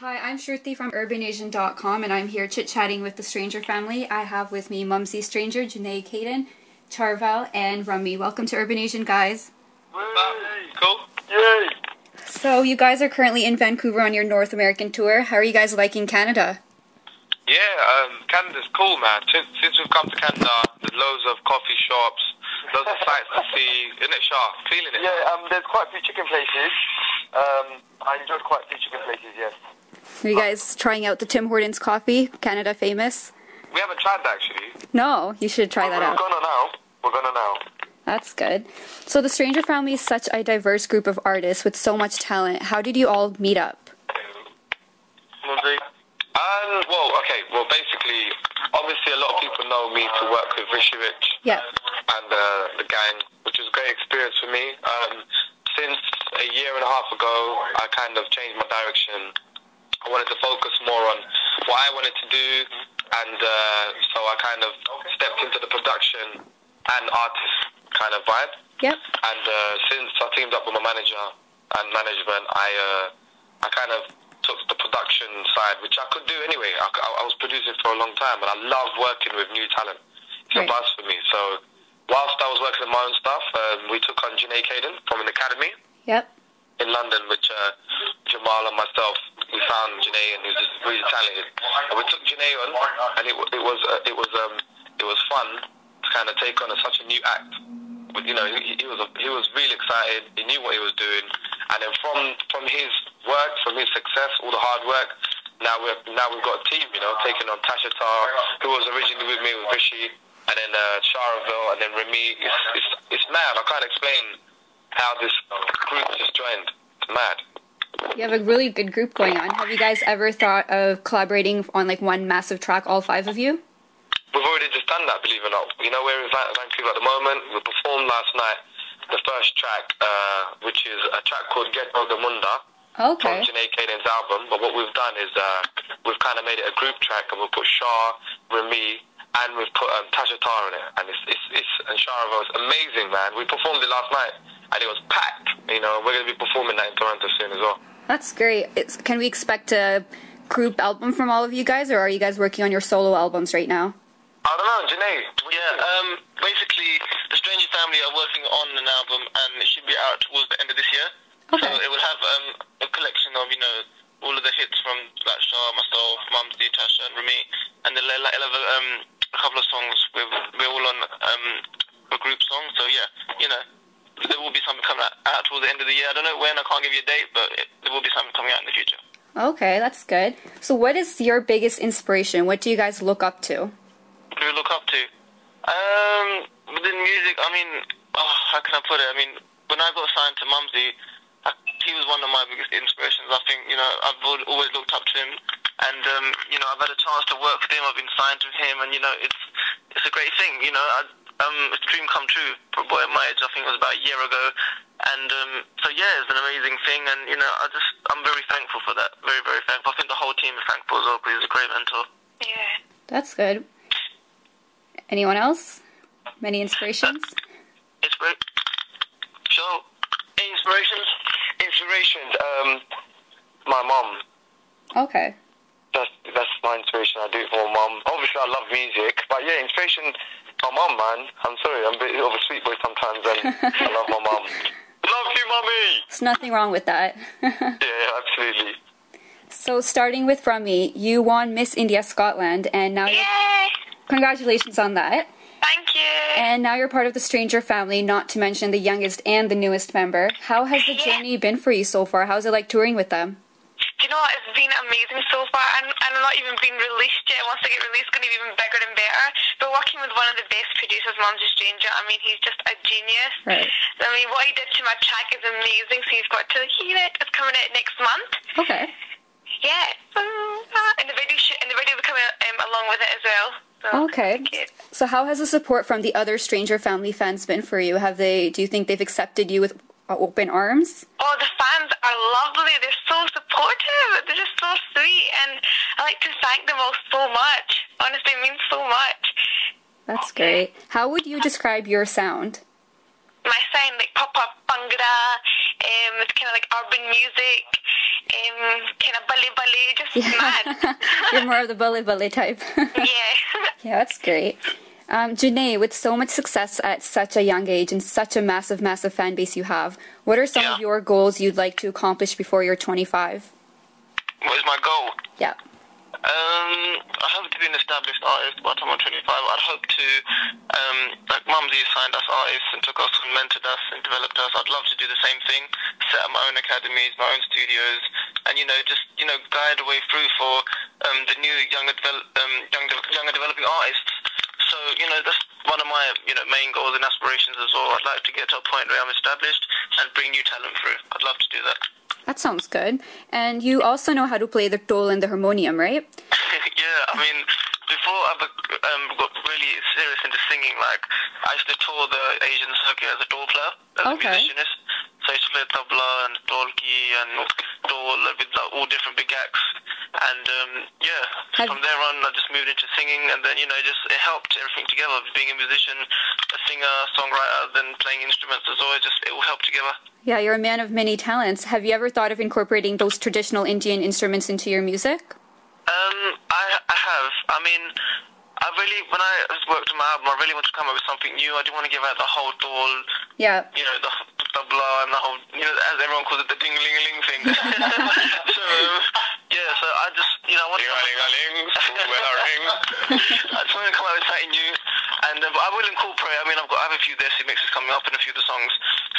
Hi, I'm Shruti from urbanasian.com and I'm here chit-chatting with the Stranger family. I have with me Mumsy Stranger, Janae, Caden, Charval, and Rummy. Welcome to Urban Asian, guys. Cool. Yay! So you guys are currently in Vancouver on your North American tour. How are you guys liking Canada? Yeah, Canada's cool, man. Since we've come to Canada, there's loads of coffee shops, loads of sights to see. Isn't it, Char? Feeling it? Yeah, there's quite a few chicken places. I enjoyed quite a few chicken places, yes. Are you guys trying out the Tim Hortons coffee? Canada famous? We haven't tried that, actually. No, you should try that out. We're gonna now. That's good. So the Stranger family is such a diverse group of artists with so much talent. How did you all meet up? Well, basically, obviously a lot of people know me to work with Rishi Rich and the gang, which was a great experience for me. Since a year and a half ago, I kind of changed my direction. I wanted to focus more on what I wanted to do, and so I kind of stepped into the production and artist kind of vibe. Yep. And since I teamed up with my manager and management, I kind of took the production side, which I could do anyway. I was producing for a long time, and I love working with new talent. It's a buzz for me. So whilst I was working on my own stuff, we took on Janae Caden from an academy in London, which Jamal and myself, we found Janae, and he was just really talented. And we took Janae on, and it was fun to kind of take on such a new act. But you know, he was really excited. He knew what he was doing, and then from his work, from his success, all the hard work. Now we've got a team, you know, taking on Tasha Tar, who was originally with me with Rishi, and then Charville, and then Remy. It's mad. I can't explain how this group just joined. It's mad. You have a really good group going on. Have you guys ever thought of collaborating on like one massive track, all five of you? We've already just done that, believe it or not. You know, we're in Vancouver at the moment. We performed last night the first track, which is a track called Get Munda from Janae Caden's album. But what we've done is we've kind of made it a group track, and we've put Char, Remy, and we've put Tasha Tar in it. And and Charvo is amazing, man. We performed it last night, and it was packed. You know, we're going to be performing that in Toronto soon as well. That's great. Can we expect a group album from all of you guys, or are you guys working on your solo albums right now? I don't know, Janae. Yeah, basically, the Stranger family are working on an album, and it should be out towards the end of this year. Okay. So it will have a collection of, you know, all of the hits from like Char, myself, Mumsy, Tasha, and Remy, and then a couple of songs. We're all on a group song, so yeah, you know, there will be something coming out towards the end of the year. I don't know when, I can't give you a date, but there will be something coming out in the future. Okay, that's good. So what is your biggest inspiration? What do you guys look up to? What do we look up to? Within music, I mean, how can I put it? I mean, when I got signed to Mumsy, he was one of my biggest inspirations. I think, you know, I've always looked up to him, and you know, I've had a chance to work with him. I've been signed to him, and you know, it's a great thing. You know, it's a dream come true for a boy at my age. I think it was about a year ago, and so yeah, it's an amazing thing, and you know, I'm very thankful for that. Very, very thankful. I think the whole team is thankful as well, because he's a great mentor. Yeah. That's good. Anyone else? Many inspirations? It's great. So, inspirations? My mom. Okay. That's my inspiration. I do it for my mom. Obviously, I love music, but yeah, inspiration, my mom, man. I'm sorry, I'm a bit of a sweet boy sometimes, and I love my mom. Love you, mommy! There's nothing wrong with that. Yeah, absolutely. So, starting with Rummy, you won Miss India Scotland, and now congratulations on that. Thank you. And now you're part of the Stranger family, not to mention the youngest and the newest member. How has the journey been for you so far? How's it like touring with them? Do you know what? It's been amazing so far, and I'm not even been released yet. Once I get released, it's going to be even bigger and better. But working with one of the best producers, Mumsy Stranger, I mean, he's just a genius. Right. I mean, what he did to my track is amazing, so you've got to hear it. It's coming out next month. Okay. Yeah. And the video will come along with it as well. So, okay. So how has the support from the other Stranger family fans been for you? Do you think they've accepted you with open arms? Oh, the fans are lovely. They're so supportive. They're just so sweet, and I like to thank them all so much. Honestly, it means so much. That's great. How would you describe your sound? My sound, like pop-up bhangra, it's kind of like urban music. kind of bully, just mad. You're more of the bully type. Yeah. Yeah, that's great. Janae, with so much success at such a young age and such a massive fan base you have, what are some of your goals you'd like to accomplish before you're 25? What is my goal? Yeah. I hope to be an established artist by the time I'm 25. I'd hope to, like Mumsy signed us artists and took us and mentored us and developed us. I'd love to do the same thing, set up my own academies, my own studios, and just guide the way through for the new younger developing artists. So that's one of my main goals and aspirations as well. I'd like to get to a point where I'm established and bring new talent through. I'd love to do that. That sounds good. And you also know how to play the dhol and the harmonium, right? Yeah, I mean, before I got really serious into singing, like, I used to tour the Asian circuit as a dhol player, as a musicianist. So I used to play tabla and dholki and dhol with all different big acts. And, from there on, I just moved into singing, and then, it helped everything together. Being a musician, a singer, songwriter, then playing instruments as well, it all helped together. Yeah, you're a man of many talents. Have you ever thought of incorporating those traditional Indian instruments into your music? I have. I mean, when I worked on my album, I really wanted to come up with something new. I didn't want to give out the whole dhol, the tabla and the whole, as everyone calls it, the ding-a-ling-a-ling thing. So I just, I wanted to come up with something new. And but I will incorporate. I mean, I have a few Desi mixes coming up and a few of the songs.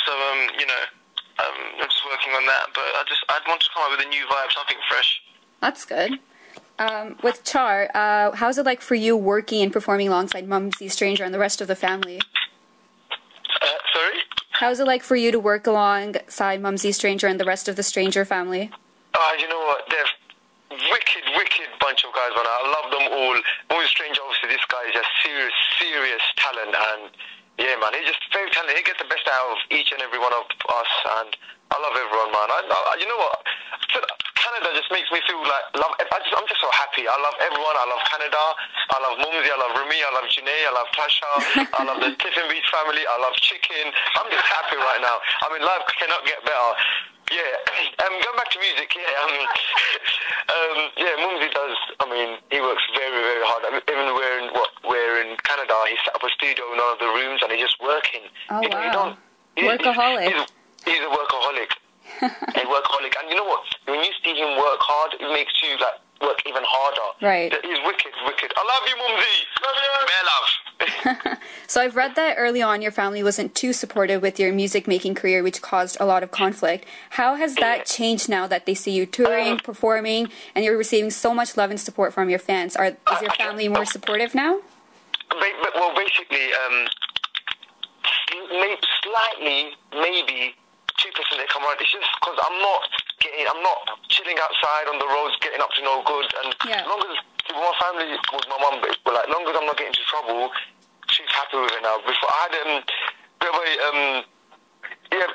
So I'm just working on that. But I'd want to come up with a new vibe, something fresh. That's good. With Char, how's it like for you working and performing alongside Mumsy, Stranger, and the rest of the family? Sorry? How's it like for you to work alongside Mumsy, Stranger, and the rest of the Stranger family? You know what? They're wicked bunch of guys, man. I love them all. Mumsy Stranger, obviously, this guy is a serious talent, and yeah, man, he's just very talented. He gets the best out of each and every one of us, and I love everyone, man. You know what? Canada just makes me feel like I'm just so happy. I love everyone. I love Canada. I love Mumsy. I love Rumi. I love Janae. I love Tasha. I love the Tiffin Beach family. I love chicken. I'm just happy right now. I mean, life cannot get better. Yeah. Going back to music. Yeah. Mumsy does. I mean, he works very hard. I mean, even we're in Canada. He set up a studio in one of the rooms, and he's just working. Oh wow. Workaholic. He's a workaholic. A workaholic, and you know what? When you see him work hard, it makes you work even harder. Right. He's wicked. I love you, Mumsy. Love you. So I've read that early on your family wasn't too supportive with your music making career, which caused a lot of conflict. How has that changed now that they see you touring, performing, and you're receiving so much love and support from your fans? Is your family more supportive now? Well, basically, slightly, maybe 2% they come around. It's just because I'm not chilling outside on the roads, getting up to no good. And as long as my family, with my mum, but as long as I'm not getting into trouble, she's happy with it now. Before I had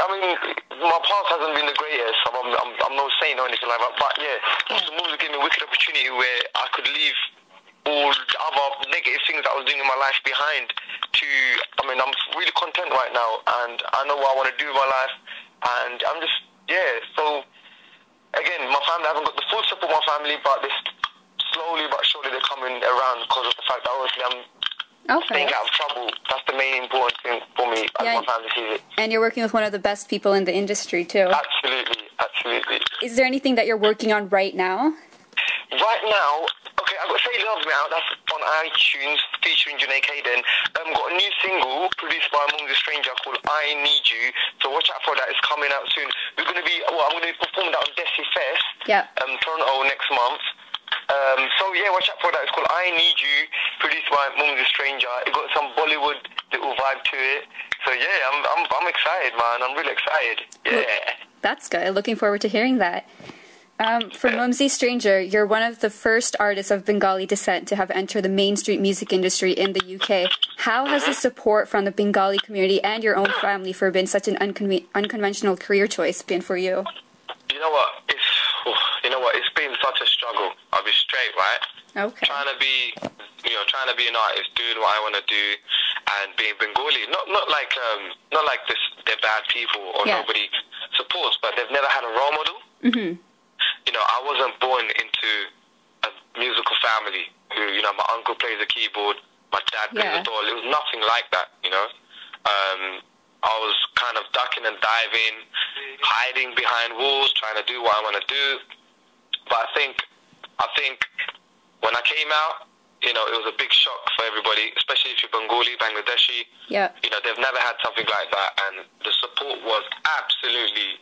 I mean, my past hasn't been the greatest. I'm not saying or anything like that. But the moves gave me a wicked opportunity where I could leave all the other negative things that I was doing in my life behind. I'm really content right now, and I know what I want to do with my life. And I'm just, so, again, my family, I haven't got the full support of my family, but slowly but surely they're coming around because of the fact that obviously I'm staying out of trouble. That's the main important thing for me, as my family sees it. And you're working with one of the best people in the industry, too. Absolutely. Is there anything that you're working on right now? Right now, I've got Say Loves Me out. That's on iTunes, featuring Janae Caden. Got a new single produced by Mumsy Stranger called I Need You. So watch out for that. It's coming out soon. I'm going to be performing that on Desi Fest, Toronto next month. Watch out for that. It's called I Need You, produced by Mumsy Stranger. It got some Bollywood little vibe to it. So I'm excited, man. I'm really excited. Yeah. That's good. Looking forward to hearing that. For Mumsy Stranger, you're one of the first artists of Bengali descent to have entered the mainstream music industry in the UK. How has the support from the Bengali community and your own family for been such an unconventional career choice been for you? You know what? It's been such a struggle. I'll be straight, right? Okay. Trying to be an artist, doing what I want to do, and being Bengali. Not like this. They're bad people or nobody supports, but they've never had a role model. Mm-hmm. wasn't born into a musical family who, you know, my uncle plays the keyboard, my dad plays the doll. It was nothing like that, you know. I was kind of ducking and diving, hiding behind walls, trying to do what I want to do. But I think when I came out, you know, it was a big shock for everybody, especially if you're Bengali, Bangladeshi. Yeah. You know, they've never had something like that, and the support was absolutely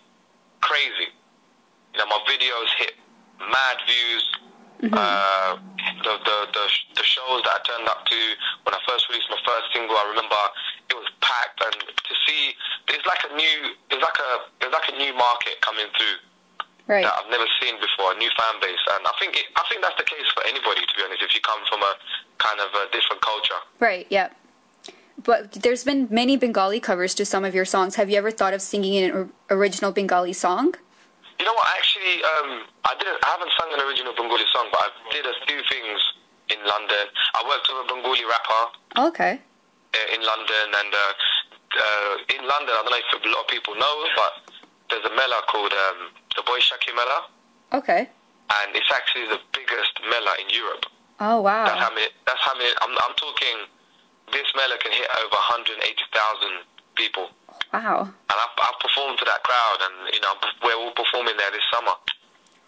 crazy. You know, my videos hit mad views. The shows that I turned up to when I first released my first single, I remember it was packed, and to see it's like a new market coming through. Right. That I've never seen before, a new fan base, and I think that's the case for anybody, to be honest, if you come from a kind of a different culture. Right. Yeah. But there's been many Bengali covers to some of your songs. Have you ever thought of singing an original Bengali song? You know what? Actually, I haven't sung an original Bengali song, but I did a few things in London. I worked with a Bengali rapper. Okay. In London, and in London, I don't know if a lot of people know, but there's a mela called the Boishaki Mela. Okay. And it's actually the biggest mela in Europe. Oh wow. That's how many. I'm talking. This mela can hit over 180,000 people. Wow. And I've performed to that crowd, and you know we're all performing there this summer.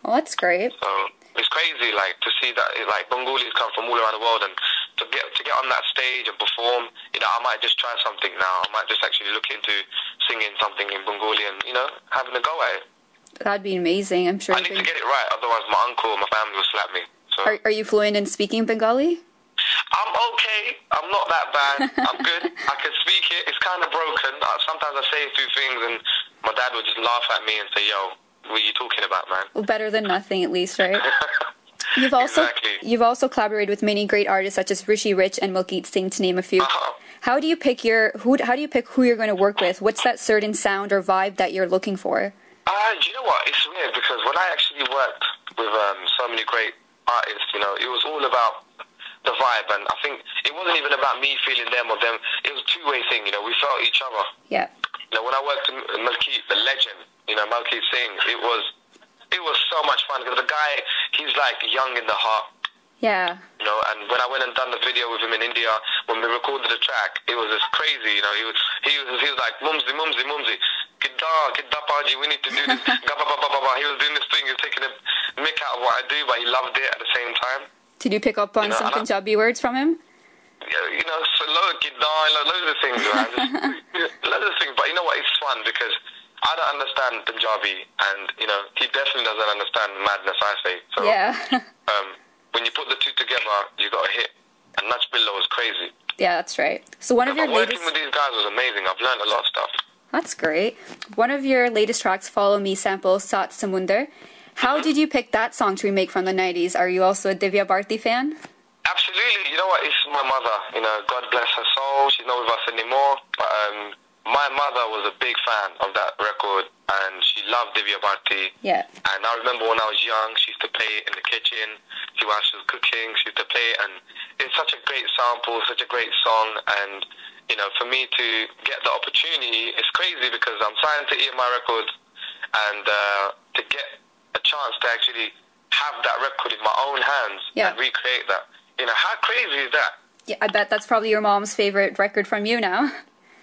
Well, that's great. So it's crazy, like to see that like Bengalis come from all around the world, and to get on that stage and perform. You know, I might just try something now. I might just actually look into singing something in Bengali and, you know, having a go at it. That'd be amazing. I'm sure. I need to get it right, otherwise my uncle or my family will slap me. So. Are you fluent in speaking Bengali? I'm okay. I'm not that bad. I'm good. I can speak it. It's kind of broken. Sometimes I say a few things and my dad would just laugh at me and say, yo, what are you talking about, man? Well, better than nothing, at least, right? Exactly. You've also collaborated with many great artists such as Rishi Rich and Malkeet Singh, to name a few. How do you pick who you're going to work with? What's that certain sound or vibe that you're looking for? Do you know what? It's weird because when I actually worked with so many great artists, you know, it was all about the vibe, and I think it wasn't even about me feeling them or them. It was a two-way thing, you know. We felt each other. Yeah. You know, when I worked with Malkeet, the legend, you know, Malkeet Singh, it was so much fun because the guy, he's like young in the heart. Yeah. You know, and when I went and done the video with him in India, when we recorded the track, it was just crazy. You know, he was like mumsy, kidda paji, we need to do this. He was doing this thing, he was taking a mick out of what I do, but he loved it at the same time. Did you pick up on some Punjabi words from him? You know, so loads of things, man. Loads of things, but you know what? It's fun because I don't understand Punjabi, and you know, he definitely doesn't understand madness I say. So, yeah. When you put the two together, you got a hit. And Nach Billo was crazy. Yeah, that's right. So working with these guys was amazing. I've learned a lot of stuff. That's great. One of your latest tracks, Follow Me, samples Sat Samundar. How did you pick that song to remake from the 90s? Are you also a Divya Bharti fan? Absolutely. You know what? It's my mother. You know, God bless her soul. She's not with us anymore. But my mother was a big fan of that record, and she loved Divya Bharti. Yeah. And I remember when I was young, she used to play it in the kitchen. While she was cooking, she used to play it, and it's such a great sample, such a great song. And you know, for me to get the opportunity, it's crazy because I'm signed to EMI Records, and to get a chance to actually have that record in my own hands and recreate that. You know, how crazy is that? Yeah, I bet that's probably your mom's favorite record from you now.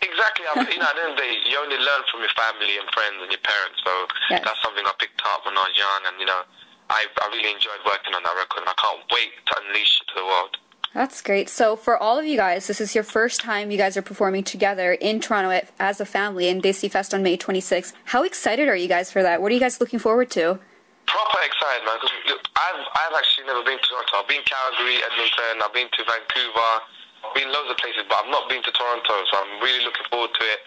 Exactly. You know, at the end of the day, you only learn from your family and friends and your parents. So that's something I picked up when I was young, and you know, I really enjoyed working on that record, and I can't wait to unleash it to the world. That's great. So for all of you guys, this is your first time you guys are performing together in Toronto as a family in Desi Fest on May 26th. How excited are you guys for that? What are you guys looking forward to? Proper excited, man, because I've actually never been to Toronto. I've been Calgary, Edmonton, I've been to Vancouver, I've been loads of places, but I've not been to Toronto, so I'm really looking forward to it.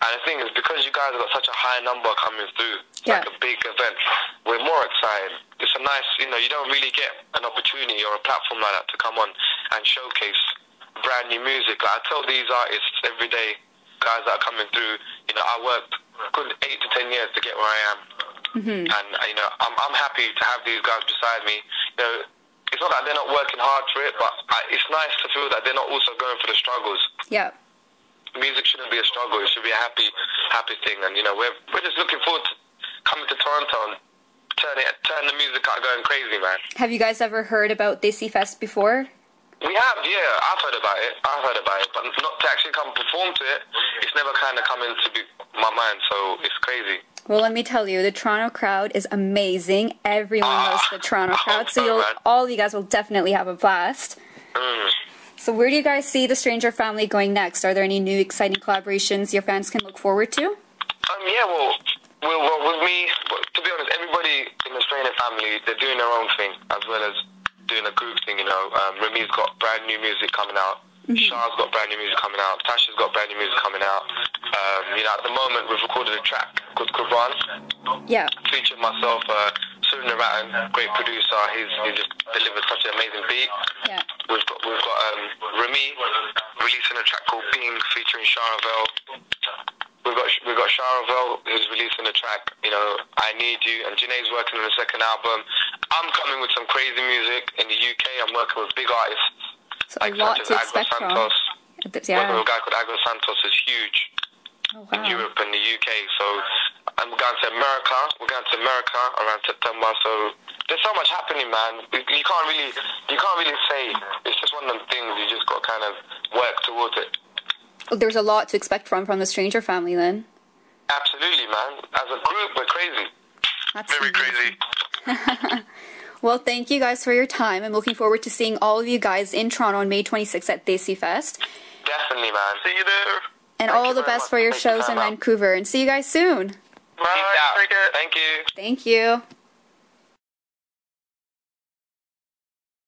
And the thing is, because you guys have got such a high number coming through, like a big event, we're more excited. It's a nice, you know, you don't really get an opportunity or a platform like that to come on and showcase brand new music. Like I tell these artists every day, guys that are coming through, you know, I worked a good 8 to 10 years to get where I am. And, you know, I'm happy to have these guys beside me. You know, it's not that they're not working hard for it, but it's nice to feel that they're not also going for the struggles. Yeah. Music shouldn't be a struggle. It should be a happy thing. And, you know, we're just looking forward to coming to Toronto and turn and the music are going crazy, man. Have you guys ever heard about Desi Fest before? We have, yeah. I've heard about it, but not to actually come perform to it. It's never kind of come into my mind, so it's crazy. Well, let me tell you, the Toronto crowd is amazing. Everyone loves the Toronto crowd, so all of you guys will definitely have a blast. So where do you guys see the Stranger family going next? Are there any new exciting collaborations your fans can look forward to? Yeah, well, with me, to be honest, everybody in the Stranger family, they're doing their own thing, as well as doing a group thing, you know. Remy's got brand new music coming out. Char's got brand new music coming out. Tasha's got brand new music coming out. You know, at the moment, we've recorded a track called Kubran. Yeah. Featuring myself, Surya Naratan, great producer. He just delivered such an amazing beat. Yeah. We've got Remy releasing a track called Being featuring Sharavel. We've got Sharavel who's releasing a track, you know, I Need You, and Janae's working on the second album. I'm coming with some crazy music in the UK. I'm working with big artists. So a lot to expect from. Yeah. Working with a guy called Agro Santos is huge in Europe and the UK. So I'm going to America. We're going to America around September. So there's so much happening, man. You can't really say. It's just one of them things. You just got to kind of work towards it. Well, there's a lot to expect from the Stranger family, then. Absolutely, man. As a group, we're crazy. That's very crazy. Well, thank you guys for your time. I'm looking forward to seeing all of you guys in Toronto on May 26th at Desi Fest. Definitely, man. See you there. And all the best for your shows in Vancouver. And see you guys soon. Bye. Thank you. Thank you.